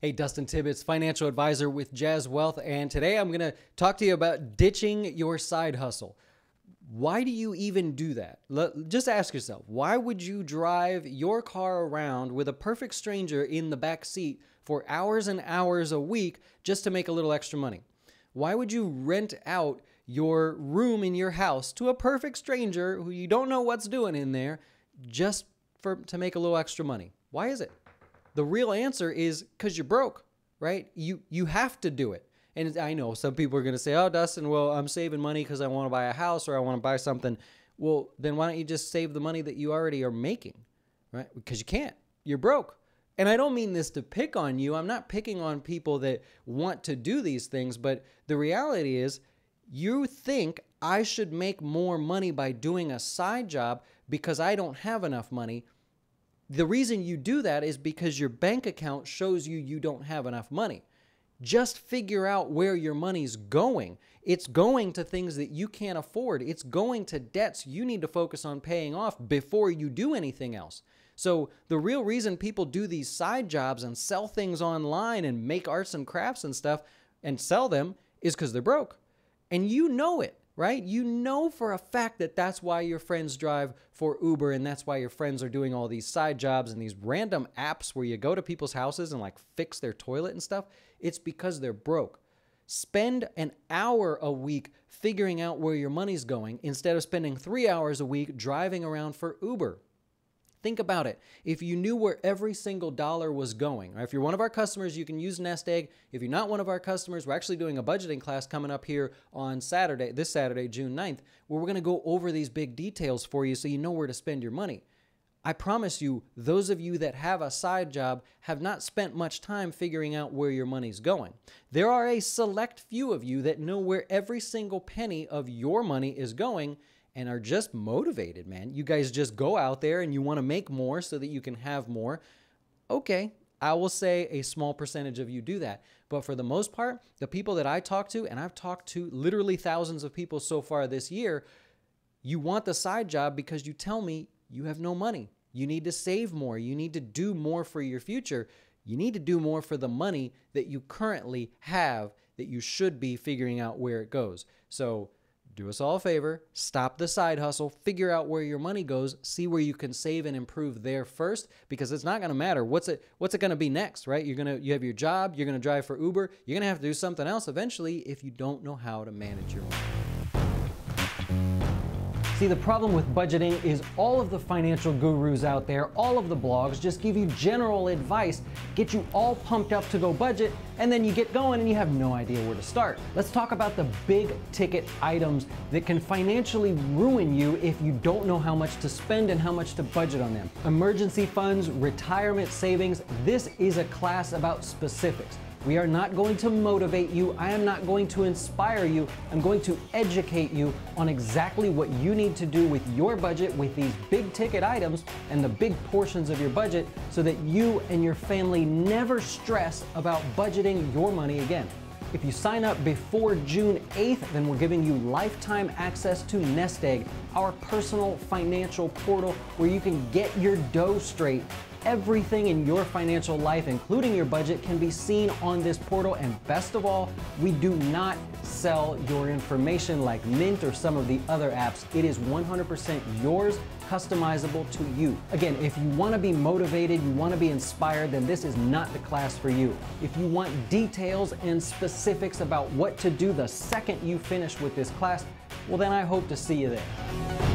Hey, Dustin Tibbetts, financial advisor with Jazz Wealth, and today I'm going to talk to you about ditching your side hustle. Why do you even do that? Just ask yourself, why would you drive your car around with a perfect stranger in the back seat for hours and hours a week just to make a little extra money? Why would you rent out your room in your house to a perfect stranger who you don't know what's doing in there just to make a little extra money? Why is it? The real answer is because you're broke, right? You have to do it. And I know some people are going to say, oh, Dustin, well, I'm saving money because I want to buy a house or I want to buy something. Well, then why don't you just save the money that you already are making, right? Because you can't. You're broke. And I don't mean this to pick on you. I'm not picking on people that want to do these things. But the reality is you think I should make more money by doing a side job because I don't have enough money. The reason you do that is because your bank account shows you don't have enough money. Just figure out where your money's going. It's going to things that you can't afford. It's going to debts you need to focus on paying off before you do anything else. So the real reason people do these side jobs and sell things online and make arts and crafts and stuff and sell them is because they're broke. And you know it. Right? You know for a fact that that's why your friends drive for Uber and that's why your friends are doing all these side jobs and these random apps where you go to people's houses and like fix their toilet and stuff. It's because they're broke. Spend an hour a week figuring out where your money's going instead of spending 3 hours a week driving around for Uber. Think about it. If you knew where every single dollar was going, or if you're one of our customers, you can use Nest Egg. If you're not one of our customers, we're actually doing a budgeting class coming up here on Saturday, this Saturday, June 9th, where we're going to go over these big details for you so you know where to spend your money. I promise you, those of you that have a side job have not spent much time figuring out where your money's going. There are a select few of you that know where every single penny of your money is going and are just motivated, man. You guys just go out there and you want to make more so that you can have more. Okay, I will say a small percentage of you do that. But for the most part, the people that I talk to, and I've talked to literally thousands of people so far this year, you want the side job because you tell me you have no money. You need to save more. You need to do more for your future. You need to do more for the money that you currently have that you should be figuring out where it goes. So do us all a favor, stop the side hustle, figure out where your money goes, see where you can save and improve there first, because it's not going to matter. What's it going to be next, right? You have your job, you're going to drive for Uber, you're going to have to do something else eventually if you don't know how to manage your money. See, the problem with budgeting is all of the financial gurus out there, all of the blogs just give you general advice, get you all pumped up to go budget, and then you get going and you have no idea where to start. Let's talk about the big ticket items that can financially ruin you if you don't know how much to spend and how much to budget on them. Emergency funds, retirement savings, this is a class about specifics. We are not going to motivate you. I am not going to inspire you. I'm going to educate you on exactly what you need to do with your budget with these big ticket items and the big portions of your budget so that you and your family never stress about budgeting your money again. If you sign up before June 8th, then we're giving you lifetime access to Nest Egg, our personal financial portal where you can get your dough straight. Everything in your financial life, including your budget, can be seen on this portal. And best of all, we do not sell your information like Mint or some of the other apps. It is 100% yours, customizable to you. Again, if you want to be motivated, you want to be inspired, then this is not the class for you. If you want details and specifics about what to do the second you finish with this class, well, then I hope to see you there.